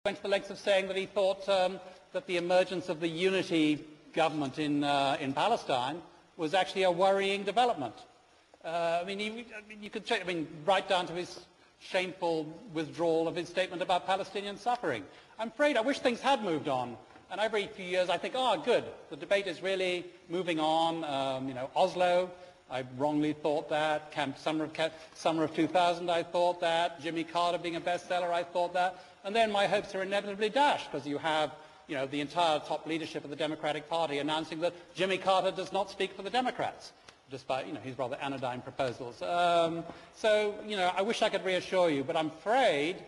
went to the lengths of saying that he thought that the emergence of the unity government in Palestine was actually a worrying development. You could check, right down to his shameful withdrawal of his statement about Palestinian suffering. I'm afraid I wish things had moved on. And every few years I think, oh, good, the debate is really moving on. Oslo, I wrongly thought that. Summer of 2000, I thought that. Jimmy Carter being a bestseller, I thought that. And then my hopes are inevitably dashed because you have, the entire top leadership of the Democratic Party announcing that Jimmy Carter does not speak for the Democrats, despite, his rather anodyne proposals. I wish I could reassure you, but I'm afraid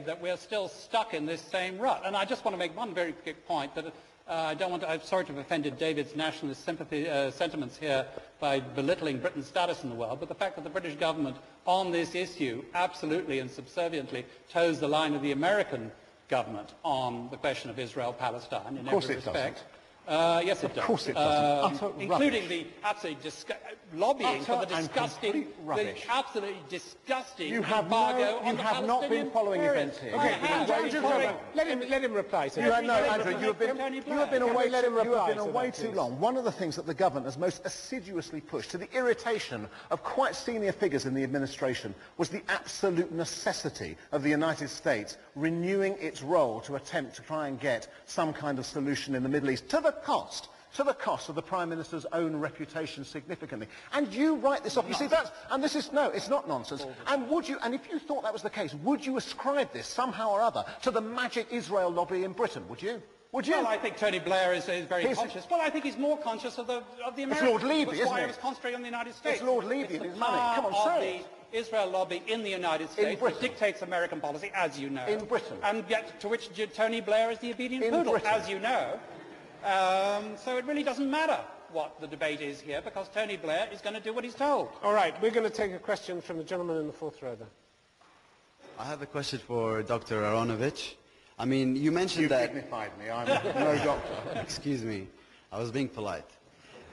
that we're still stuck in this same rut. And I just want to make one very quick point that I'm sorry to have offended David's nationalist sentiments here by belittling Britain's status in the world, but the fact that the British government on this issue absolutely and subserviently toes the line of the American government on the question of Israel-Palestine in every respect. Yes, it does. Of course it doesn't. Including the absolutely lobbying for the absolutely disgusting embargo on the Palestinian. You have not been following events here. Let him reply. Andrew, you have been away too long. One of the things that the government has most assiduously pushed, to the irritation of quite senior figures in the administration, was the absolute necessity of the United States renewing its role to attempt to try and get some kind of solution in the Middle East, to the cost of the Prime Minister's own reputation significantly. And you write this off. You see, it's not nonsense. And if you thought that was the case, would you ascribe this somehow or other to the magic Israel lobby in Britain? Would you? Well, I think Tony Blair is very conscious. Well, I think he's more conscious of the Americans. It's Lord Levy, isn't it? That's why he was concentrating on the United States. It's Lord Levy and his money. Come on, say it. The Israel lobby in the United States that dictates American policy, as you know. In Britain. And yet to which Tony Blair is the obedient poodle, as you know. So it really doesn't matter what the debate is here, because Tony Blair is going to do what he's told. All right, we're going to take a question from the gentleman in the fourth row there. I have a question for Dr. Aronovich. You mentioned that... You dignified me. I'm no doctor. Excuse me. I was being polite.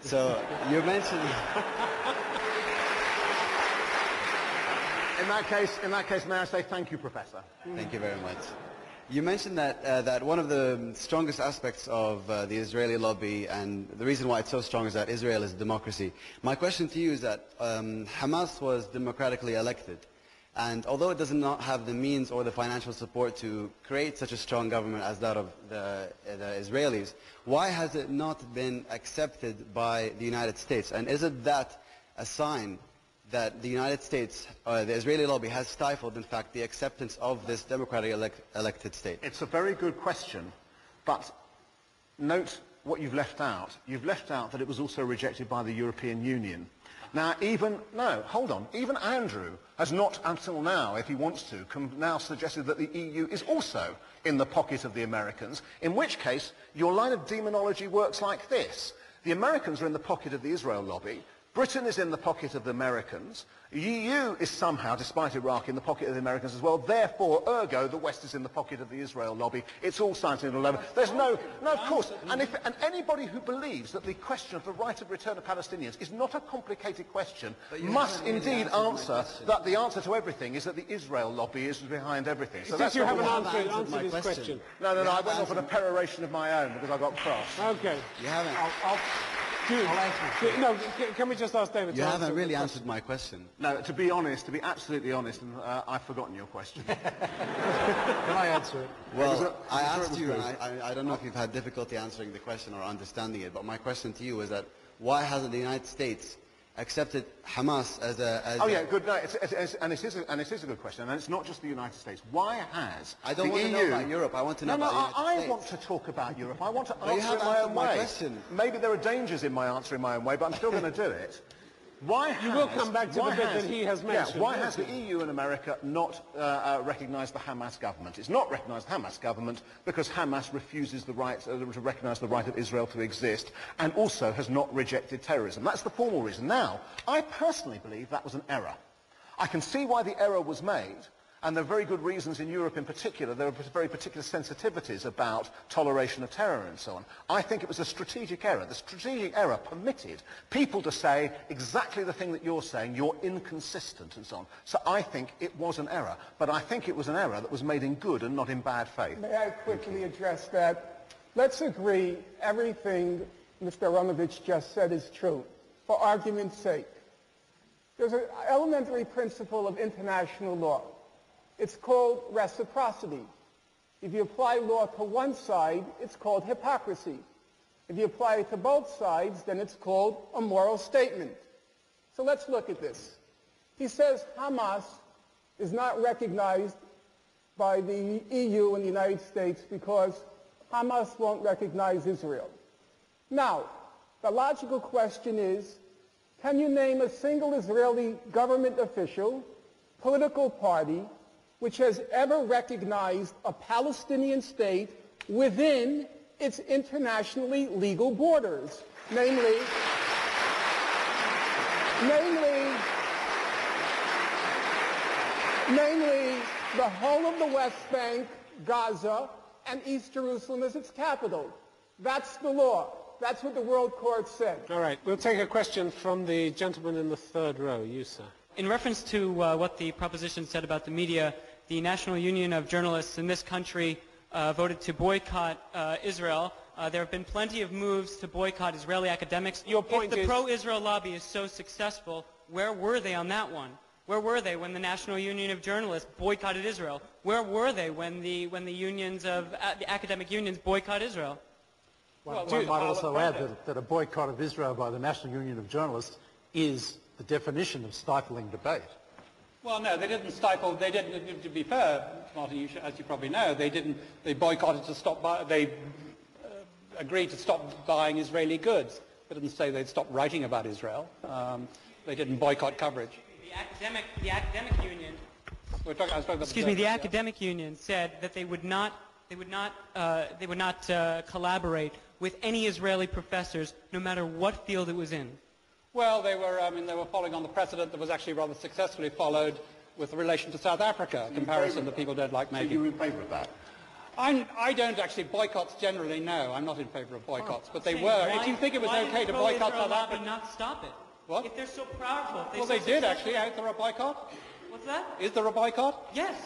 So, you mentioned... In that case, may I say thank you, Professor. Thank you very much. You mentioned that one of the strongest aspects of the Israeli lobby, and the reason why it's so strong, is that Israel is a democracy. My question to you is that Hamas was democratically elected, and although it does not have the means or the financial support to create such a strong government as that of the Israelis, why has it not been accepted by the United States? And isn't that a sign that the United States, the Israeli lobby, has stifled, in fact, the acceptance of this democratically elected state? It's a very good question, but note what you've left out. You've left out that it was also rejected by the European Union. Now, even Andrew has not until now, if he wants to, now suggested that the EU is also in the pocket of the Americans, in which case your line of demonology works like this. The Americans are in the pocket of the Israel lobby. Britain is in the pocket of the Americans. The EU is somehow, despite Iraq, in the pocket of the Americans as well. Therefore, ergo, the West is in the pocket of the Israel lobby. It's all signed all over. There's no, of course. And anybody who believes that the question of the right of return of Palestinians is not a complicated question must indeed answer that the answer to everything is that the Israel lobby is behind everything. So that's you haven't answered this question. No, I went off on a peroration of my own because I got cross. Okay. You haven't. No, can we just ask David to answer? You haven't really answered my question. No, to be absolutely honest, I've forgotten your question. Can I answer it? Well, I asked you, and I don't know if you've had difficulty answering the question or understanding it, but my question to you is that why hasn't the United States accepted Hamas as good. No, it is a good question, and it's not just the United States. Why has I don't want to know about Europe. I want to know about the United States. I want to talk about Europe. I want to answer in my own way. Question. Maybe there are dangers in my answer in my own way, but I'm still going to do it. You will come back to the bit that he has mentioned. Yeah, why has the EU and America not recognised the Hamas government? It's not recognised the Hamas government because Hamas refuses the right to recognise the right of Israel to exist, and also has not rejected terrorism. That's the formal reason. Now, I personally believe that was an error. I can see why the error was made, And there are very good reasons in Europe in particular. There are very particular sensitivities about toleration of terror and so on. I think it was a strategic error. The strategic error permitted people to say exactly the thing that you're saying, you're inconsistent and so on. So I think it was an error. But I think it was an error that was made in good and not in bad faith. May I quickly address that? Let's agree everything Mr. Aronovich just said is true, for argument's sake. There's an elementary principle of international law. It's called reciprocity. If you apply law to one side, it's called hypocrisy. If you apply it to both sides, then it's called a moral statement. So let's look at this. He says Hamas is not recognized by the EU and the United States because Hamas won't recognize Israel. Now, the logical question is, can you name a single Israeli government official, political party, which has ever recognized a Palestinian state within its internationally legal borders, namely the whole of the West Bank, Gaza, and East Jerusalem as its capital. That's the law. That's what the World Court said. All right, we'll take a question from the gentleman in the third row. You, sir. In reference to what the proposition said about the media, the National Union of Journalists in this country voted to boycott Israel. There have been plenty of moves to boycott Israeli academics. Your point if the pro-Israel lobby is so successful, where were they on that one? Where were they when the National Union of Journalists boycotted Israel? Where were they when the unions of the academic unions boycott Israel? One might also add that a boycott of Israel by the National Union of Journalists is the definition of stifling debate. Well, no, they didn't stifle. They didn't. To be fair, Martin, as you probably know, they didn't. They boycotted to stop. They agreed to stop buying Israeli goods. They didn't say they'd stop writing about Israel. They didn't boycott coverage. The academic union. The academic union said that they would not collaborate with any Israeli professors, no matter what field it was in. Well, they were following on the precedent that was actually rather successfully followed with relation to South Africa, a comparison that people don't like making. So you're in favour of that? I don't actually. Boycotts generally, no. I'm not in favour of boycotts, but they were. If you think it was okay to boycott South Africa... not stop it? What? If they're so powerful... Well, they did, actually. Is there a boycott? What's that? Is there a boycott? Yes.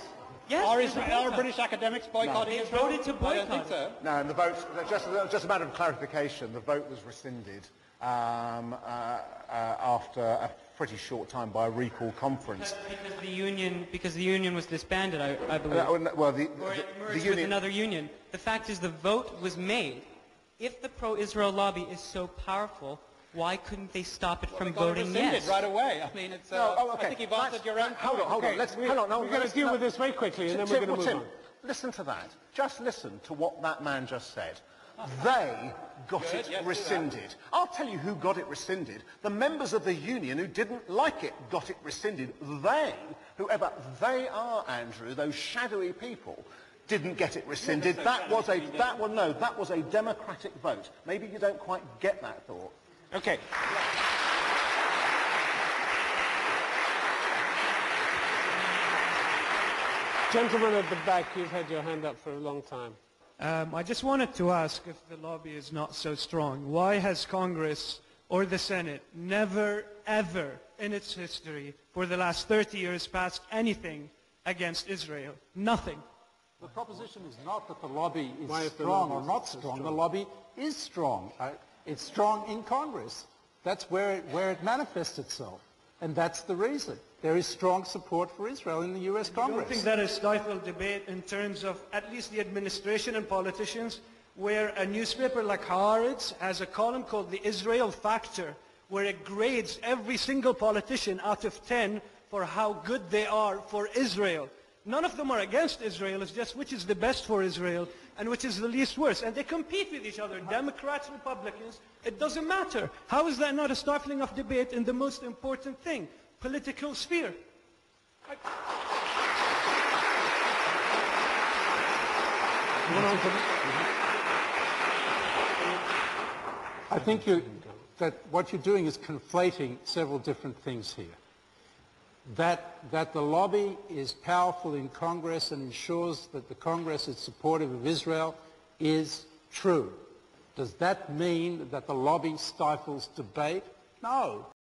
Yes. Are British academics boycotting Israel? They voted to boycott. I don't think so. No, and the vote, just a matter of clarification, the vote was rescinded after a pretty short time by a recall conference. Because the union was disbanded, I believe. Well, or it merged with another union. The fact is the vote was made. If the pro-Israel lobby is so powerful, why couldn't they stop it from voting yes? Right away. I mean, it's. I think you've answered your own. Hold on. We're going to deal with this very quickly, and then we're going to move on. Listen to that. Just listen to what that man just said. They got it rescinded. I'll tell you who got it rescinded. The members of the union who didn't like it got it rescinded. They, whoever they are, Andrew, those shadowy people, didn't get it rescinded. That was a democratic vote. Maybe you don't quite get that thought. Okay. Gentleman at the back, you've had your hand up for a long time. I just wanted to ask, if the lobby is not so strong, why has Congress or the Senate never, ever in its history for the last 30 years passed anything against Israel? Nothing. The proposition is not that the lobby is strong or not strong. The lobby is strong. It's strong in Congress. That's where it manifests itself. And that's the reason. There is strong support for Israel in the U.S. Congress. I don't think that is stifled debate in terms of at least the administration and politicians, where a newspaper like Haaretz has a column called the Israel Factor, where it grades every single politician out of 10 for how good they are for Israel. None of them are against Israel. It's just which is the best for Israel and which is the least worst. And they compete with each other, Democrats, Republicans. It doesn't matter. How is that not a stifling of debate in the most important thing, political sphere? I think that what you're doing is conflating several different things here. That the lobby is powerful in Congress and ensures that the Congress is supportive of Israel is true. Does that mean that the lobby stifles debate? No.